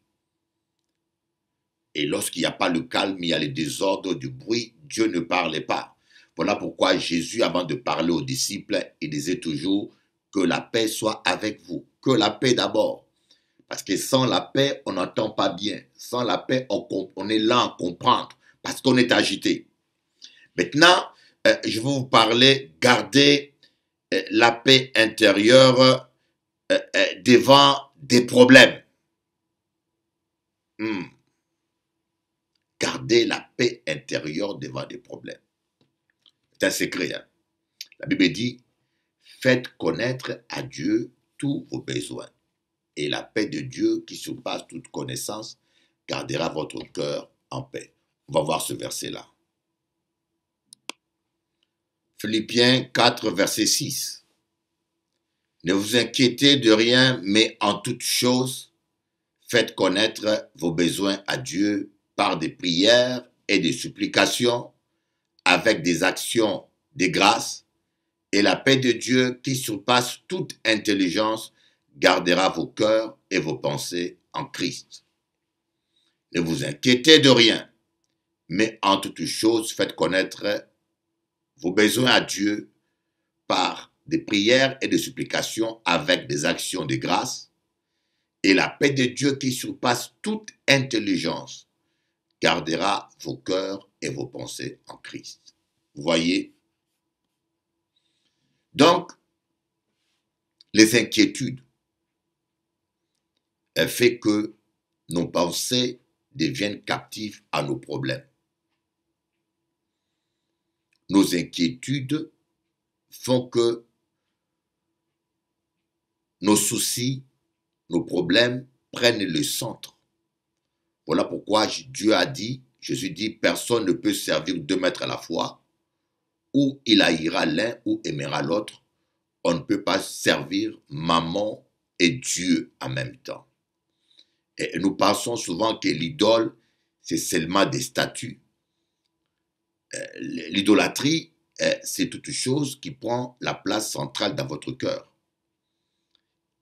Et lorsqu'il n'y a pas le calme, il y a les désordres, du bruit, Dieu ne parlait pas. Voilà pourquoi Jésus, avant de parler aux disciples, il disait toujours que la paix soit avec vous. Que la paix d'abord. Parce que sans la paix, on n'entend pas bien. Sans la paix, on est là à comprendre. Parce qu'on est agité. Maintenant, je vais vous parler, garder la paix intérieure devant des problèmes. Garder la paix intérieure devant des problèmes. C'est un secret. Hein? La Bible dit, faites connaître à Dieu tous vos besoins. Et la paix de Dieu qui surpasse toute connaissance gardera votre cœur en paix. On va voir ce verset-là. Philippiens 4, verset 6. Ne vous inquiétez de rien, mais en toute chose, faites connaître vos besoins à Dieu par des prières et des supplications, avec des actions de grâce, et la paix de Dieu qui surpasse toute intelligence gardera vos cœurs et vos pensées en Christ. Ne vous inquiétez de rien, mais en toutes choses, faites connaître vos besoins à Dieu par des prières et des supplications avec des actions de grâce, et la paix de Dieu qui surpasse toute intelligence gardera vos cœurs et vos pensées en Christ. Vous voyez? Donc, les inquiétudes fait que nos pensées deviennent captives à nos problèmes. Nos inquiétudes font que nos soucis, nos problèmes prennent le centre. Voilà pourquoi Dieu a dit, Jésus dit, personne ne peut servir deux maîtres à la fois, ou il haïra l'un ou aimera l'autre. On ne peut pas servir maman et Dieu en même temps. Et nous pensons souvent que l'idole, c'est seulement des statues. L'idolâtrie, c'est toute chose qui prend la place centrale dans votre cœur.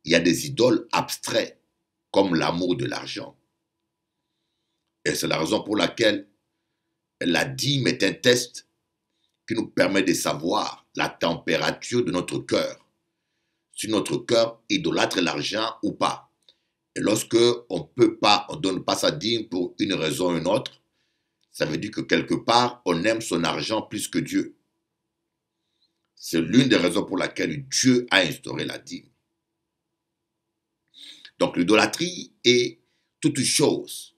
Il y a des idoles abstraites, comme l'amour de l'argent. Et c'est la raison pour laquelle la dîme est un test qui nous permet de savoir la température de notre cœur. Si notre cœur idolâtre l'argent ou pas. Et lorsque on ne donne pas sa dîme pour une raison ou une autre, ça veut dire que quelque part, on aime son argent plus que Dieu. C'est l'une des raisons pour laquelle Dieu a instauré la dîme. Donc l'idolâtrie est toute chose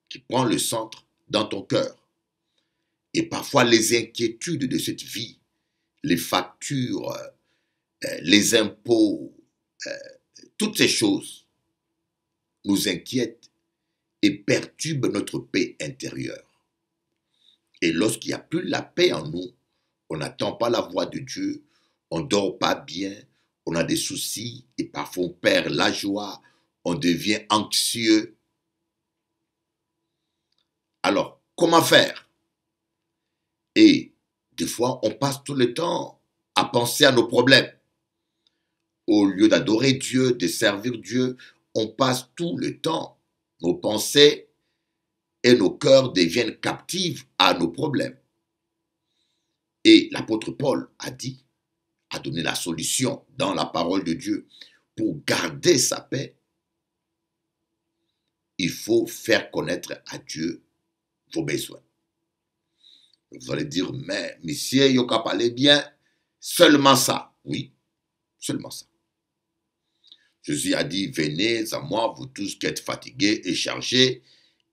qui prend le centre dans ton cœur. Et parfois les inquiétudes de cette vie, les factures, les impôts, toutes ces choses nous inquiètent et perturbe notre paix intérieure. Et lorsqu'il n'y a plus la paix en nous, on n'attend pas la voix de Dieu, on ne dort pas bien, on a des soucis et parfois on perd la joie, on devient anxieux. Alors, comment faire? Et des fois, on passe tout le temps à penser à nos problèmes. Au lieu d'adorer Dieu, de servir Dieu, on passe tout le temps. Nos pensées et nos cœurs deviennent captifs à nos problèmes. Et l'apôtre Paul a donné la solution dans la parole de Dieu. Pour garder sa paix, il faut faire connaître à Dieu vos besoins. Vous allez dire, mais monsieur, Yoka parlait bien, seulement ça. Oui, seulement ça. Jésus a dit, venez à moi, vous tous qui êtes fatigués et chargés,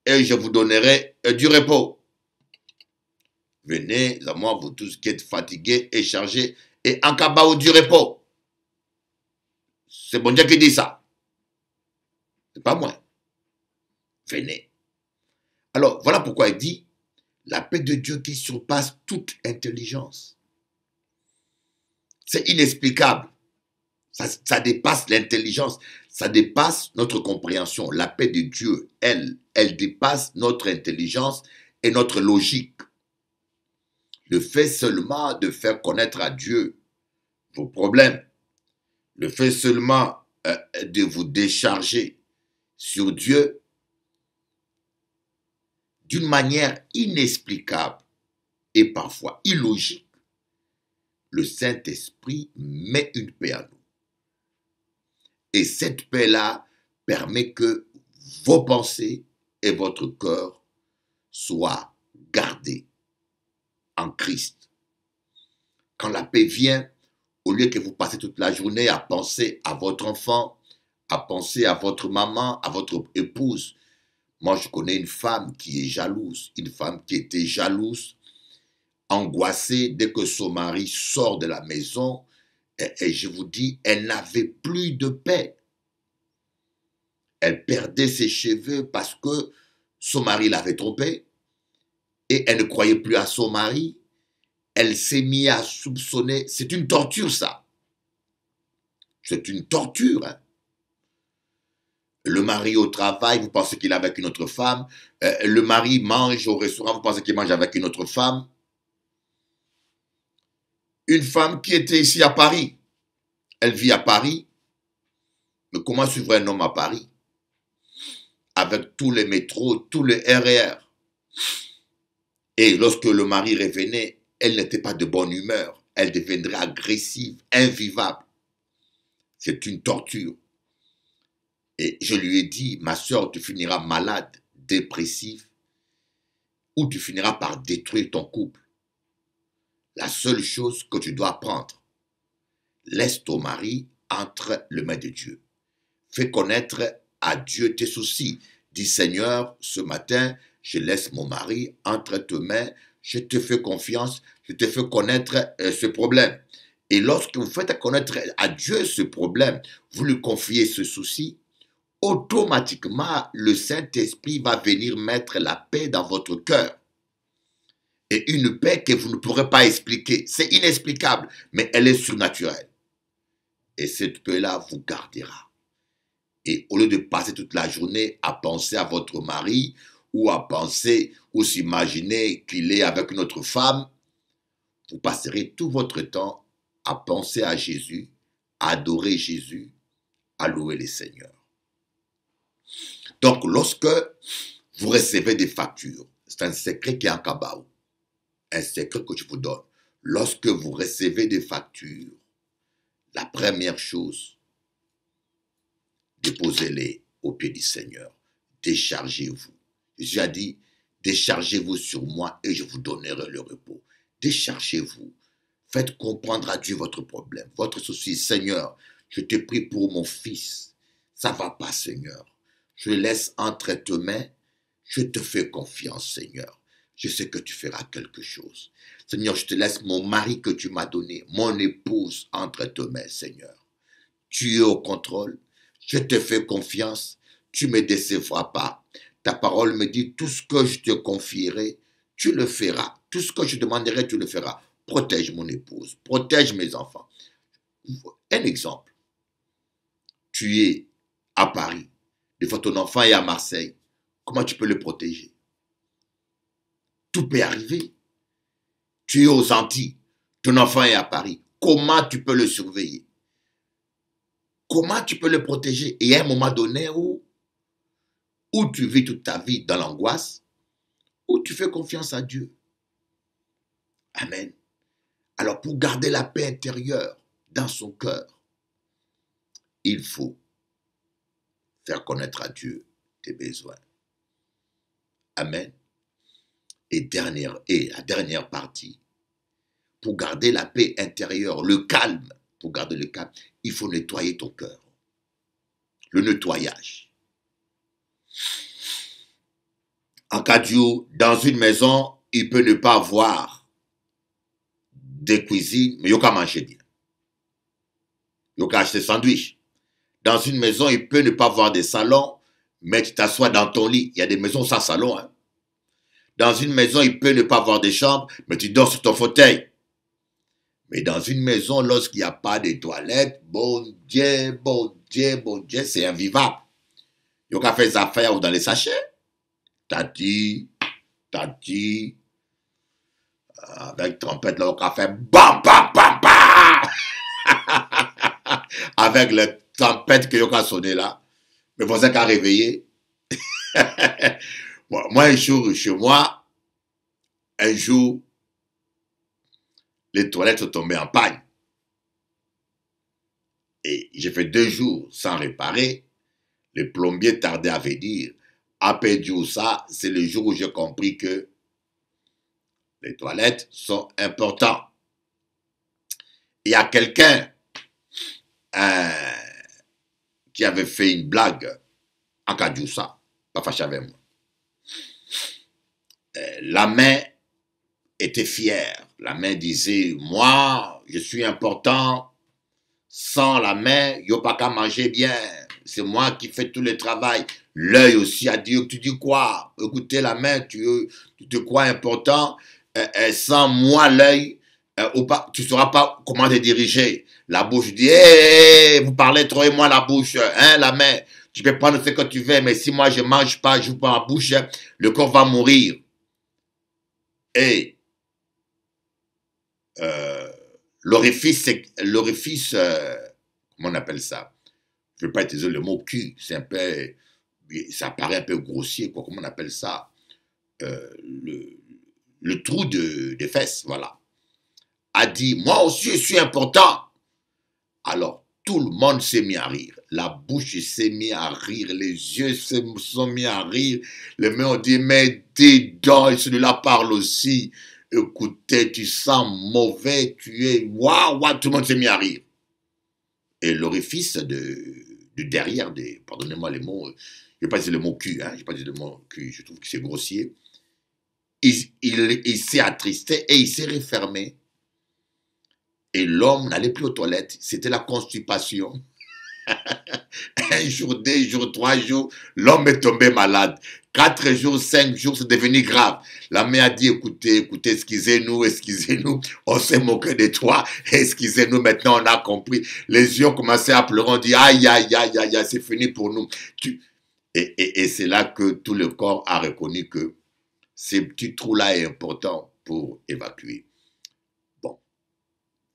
et je vous donnerai du repos. Venez à moi, vous tous qui êtes fatigués et chargés, et en cabao du repos. C'est bon Dieu qui dit ça. C'est pas moi. Venez. Alors, voilà pourquoi il dit, la paix de Dieu qui surpasse toute intelligence. C'est inexplicable. Ça dépasse l'intelligence, ça dépasse notre compréhension. La paix de Dieu, elle dépasse notre intelligence et notre logique. Le fait seulement de faire connaître à Dieu vos problèmes, le fait seulement de vous décharger sur Dieu d'une manière inexplicable et parfois illogique, le Saint-Esprit met une paix à nous. Et cette paix-là permet que vos pensées et votre cœur soient gardés en Christ. Quand la paix vient, au lieu que vous passez toute la journée à penser à votre enfant, à penser à votre maman, à votre épouse. Moi, je connais une femme qui est jalouse, une femme qui était jalouse, angoissée dès que son mari sort de la maison. Et je vous dis, elle n'avait plus de paix. Elle perdait ses cheveux parce que son mari l'avait trompée et elle ne croyait plus à son mari. Elle s'est mise à soupçonner. C'est une torture, ça. C'est une torture. Hein. Le mari au travail, vous pensez qu'il est avec une autre femme. Le mari mange au restaurant, vous pensez qu'il mange avec une autre femme. Une femme qui était ici à Paris. Elle vit à Paris. Mais comment suivre un homme à Paris? Avec tous les métros, tous les RER. Et lorsque le mari revenait, elle n'était pas de bonne humeur. Elle deviendrait agressive, invivable. C'est une torture. Et je lui ai dit, ma soeur, tu finiras malade, dépressive, ou tu finiras par détruire ton couple. La seule chose que tu dois apprendre, laisse ton mari entre les mains de Dieu. Fais connaître à Dieu tes soucis. Dis, Seigneur, ce matin, je laisse mon mari entre tes mains, je te fais confiance, je te fais connaître ce problème. Et lorsque vous faites connaître à Dieu ce problème, vous lui confiez ce souci, automatiquement, le Saint-Esprit va venir mettre la paix dans votre cœur. Et une paix que vous ne pourrez pas expliquer. C'est inexplicable, mais elle est surnaturelle. Et cette paix-là vous gardera. Et au lieu de passer toute la journée à penser à votre mari, ou à penser, ou s'imaginer qu'il est avec une autre femme, vous passerez tout votre temps à penser à Jésus, à adorer Jésus, à louer le Seigneur. Donc, lorsque vous recevez des factures, c'est un secret qui est en cabao, un secret que je vous donne. Lorsque vous recevez des factures, la première chose, déposez-les au pied du Seigneur. Déchargez-vous. Jésus a dit, déchargez-vous sur moi et je vous donnerai le repos. Déchargez-vous. Faites comprendre à Dieu votre problème, votre souci. Seigneur, je te prie pour mon fils. Ça ne va pas, Seigneur. Je le laisse entre tes mains. Je te fais confiance, Seigneur. Je sais que tu feras quelque chose. Seigneur, je te laisse mon mari que tu m'as donné, mon épouse entre tes mains, Seigneur. Tu es au contrôle. Je te fais confiance. Tu ne me décevras pas. Ta parole me dit, tout ce que je te confierai, tu le feras. Tout ce que je demanderai, tu le feras. Protège mon épouse, protège mes enfants. Un exemple, tu es à Paris, des fois ton enfant est à Marseille. Comment tu peux le protéger? Tout peut arriver. Tu es aux Antilles, ton enfant est à Paris. Comment tu peux le surveiller? Comment tu peux le protéger? Et à un moment donné où tu vis toute ta vie dans l'angoisse, où tu fais confiance à Dieu. Amen. Alors pour garder la paix intérieure dans son cœur, il faut faire connaître à Dieu tes besoins. Amen. Et la dernière partie, pour garder la paix intérieure, le calme, pour garder le calme, il faut nettoyer ton cœur. Le nettoyage. En cas d'eau, dans une maison, il peut ne pas avoir des cuisines, mais il y a manger bien. Il y a acheter sandwich. Dans une maison, il peut ne pas avoir des salons, mais tu t'assois dans ton lit. Il y a des maisons sans salon. Hein. Dans une maison, il peut ne pas avoir des chambres, mais tu dors sur ton fauteuil. Mais dans une maison, lorsqu'il n'y a pas de toilettes, bon Dieu, bon Dieu, bon Dieu, c'est invivable. Il y a fait des affaires dans les sachets. Tati, avec trompette, là, on a fait bam, bam, bam, bam. Avec la trompette que a sonné là. Mais voisin qui a réveillé. Moi, un jour, chez moi, les toilettes sont tombées en panne. Et j'ai fait 2 jours sans réparer. Le plombier tardait à venir. Après du ça, c'est le jour où j'ai compris que les toilettes sont importantes. Il y a quelqu'un qui avait fait une blague en Kadjoussa, pas fâché avec moi. La main était fière. La main disait, moi, je suis important. Sans la main, il n'y a pas qu'à manger bien. C'est moi qui fais tout le travail. L'œil aussi a dit, tu dis quoi? Écoutez, la main, tu te crois important. Sans moi, l'œil, tu ne sauras pas comment te diriger. La bouche dit, vous parlez trop et moi la bouche, hein, la main. Tu peux prendre ce que tu veux, mais si moi je ne mange pas, je n'ouvre pas ma bouche, le corps va mourir. Et l'orifice, comment on appelle ça? Je ne veux pas utiliser le mot cul, c'est un peu, ça paraît un peu grossier, quoi, comment on appelle ça? Le trou de fesses, voilà. A dit, moi aussi je suis important. Alors, tout le monde s'est mis à rire. La bouche s'est mis à rire, les yeux se sont mis à rire. Les mains ont dit, mais dis donc, celui-là parle aussi. Écoutez, tu sens mauvais, tu es, waouh, tout le monde s'est mis à rire. Et l'orifice du derrière, pardonnez-moi les mots, je ne vais pas dire le mot cul, hein, je ne vais pas dire le mot cul, je trouve que c'est grossier. Il s'est attristé et il s'est refermé. Et l'homme n'allait plus aux toilettes, c'était la constipation. 1 jour, 2 jours, 3 jours, l'homme est tombé malade. 4 jours, 5 jours, c'est devenu grave. La mère a dit, écoutez, excusez-nous, on s'est moqué de toi, excusez-nous, maintenant on a compris. Les yeux ont commencé à pleurer, on dit, aïe, c'est fini pour nous. Et c'est là que tout le corps a reconnu que ces petits trous-là est important pour évacuer.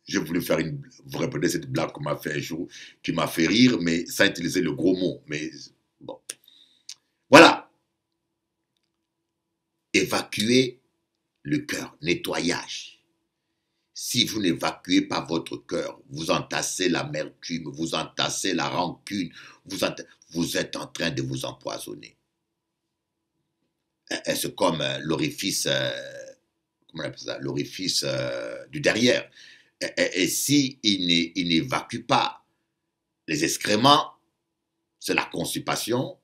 J'ai voulu vous répéter cette blague qu'on m'a fait un jour, qui m'a fait rire, mais sans utiliser le gros mot. Mais bon. Voilà. Évacuer le cœur, nettoyage. Si vous n'évacuez pas votre cœur, vous entassez l'amertume, vous entassez la rancune, vous êtes en train de vous empoisonner. C'est comme l'orifice, comment on appelle ça, l'orifice du derrière. Et si il n'évacue pas les excréments, c'est la constipation.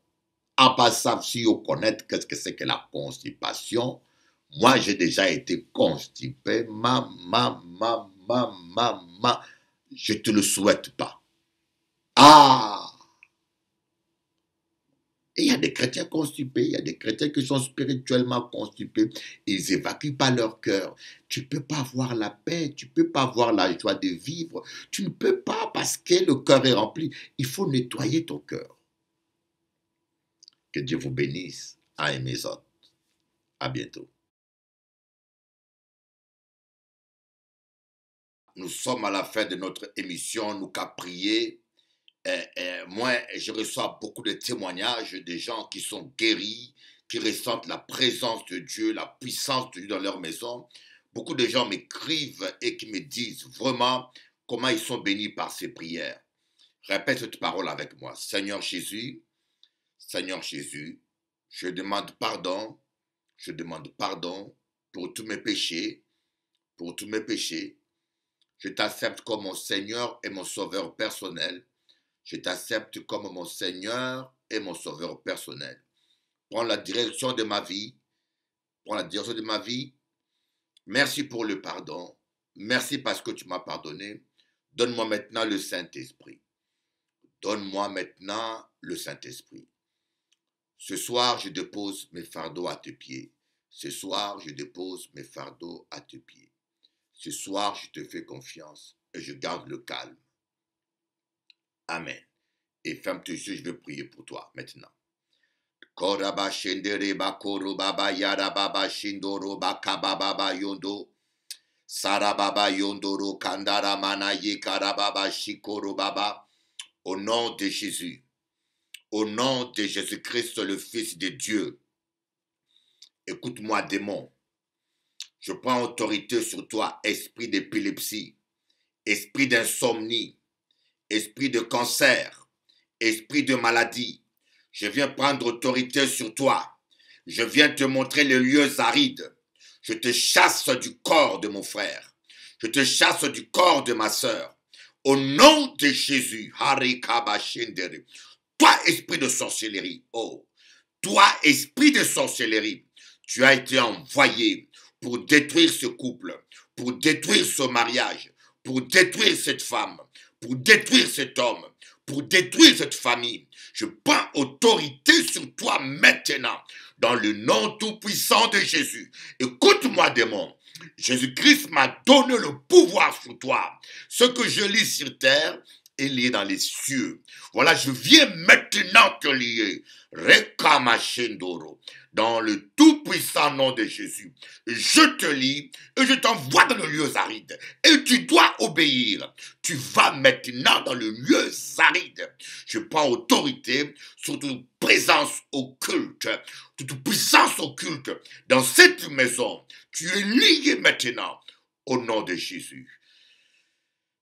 En passant, si vous connaissez qu'est-ce que c'est que la constipation, moi j'ai déjà été constipé, je te le souhaite pas. Ah! Et il y a des chrétiens constipés, il y a des chrétiens qui sont spirituellement constipés. Ils évacuent pas leur cœur. Tu ne peux pas avoir la paix, tu ne peux pas avoir la joie de vivre. Tu ne peux pas parce que le cœur est rempli. Il faut nettoyer ton cœur. Que Dieu vous bénisse. À mes autres. À bientôt. Nous sommes à la fin de notre émission. Nous qu'à prier. Moi, je reçois beaucoup de témoignages de gens qui sont guéris, qui ressentent la présence de Dieu, la puissance de Dieu dans leur maison. Beaucoup de gens m'écrivent et qui me disent vraiment comment ils sont bénis par ces prières. Répète cette parole avec moi. Seigneur Jésus, je demande pardon pour tous mes péchés, pour tous mes péchés. Je t'accepte comme mon Seigneur et mon Sauveur personnel. Je t'accepte comme mon Seigneur et mon Sauveur personnel. Prends la direction de ma vie. Prends la direction de ma vie. Merci pour le pardon. Merci parce que tu m'as pardonné. Donne-moi maintenant le Saint-Esprit. Donne-moi maintenant le Saint-Esprit. Ce soir, je dépose mes fardeaux à tes pieds. Ce soir, je dépose mes fardeaux à tes pieds. Ce soir, je te fais confiance et je garde le calme. Amen. Et ferme tes yeux, je vais prier pour toi maintenant. Koraba shendere bakoro baba yara baba shindoro bakaba baba yondo. Sarababa yondoro kandara mana yekarababa shikoro baba. Au nom de Jésus. Au nom de Jésus-Christ, le Fils de Dieu. Écoute-moi, démon. Je prends autorité sur toi, esprit d'épilepsie, esprit d'insomnie, esprit de cancer, esprit de maladie. Je viens prendre autorité sur toi. Je viens te montrer les lieux arides. Je te chasse du corps de mon frère. Je te chasse du corps de ma sœur. Au nom de Jésus, toi, esprit de sorcellerie, oh, toi, esprit de sorcellerie, tu as été envoyé pour détruire ce couple, pour détruire ce mariage, pour détruire cette femme, pour détruire cet homme, pour détruire cette famille. Je prends autorité sur toi maintenant, dans le nom tout-puissant de Jésus. Écoute-moi, démon. Jésus-Christ m'a donné le pouvoir sur toi. Ce que je lis sur terre est lié dans les cieux. Voilà, je viens maintenant te lier. Rekamashindoro. Dans le tout-puissant nom de Jésus, je te lis et je t'envoie dans le lieu aride. Et tu dois obéir. Tu vas maintenant dans le lieu aride. Je prends autorité sur toute présence occulte, toute puissance occulte dans cette maison. Tu es lié maintenant au nom de Jésus.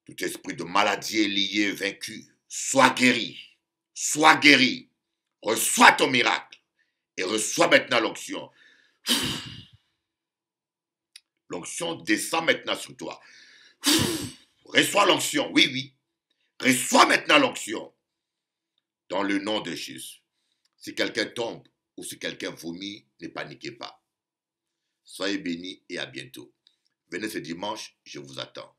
Tout esprit de maladie est lié, vaincu. Sois guéri. Sois guéri. Reçois ton miracle. Et reçois maintenant l'onction. L'onction descend maintenant sur toi. Reçois l'onction, oui, oui. Reçois maintenant l'onction. Dans le nom de Jésus. Si quelqu'un tombe ou si quelqu'un vomit, ne paniquez pas. Soyez bénis et à bientôt. Venez ce dimanche, je vous attends.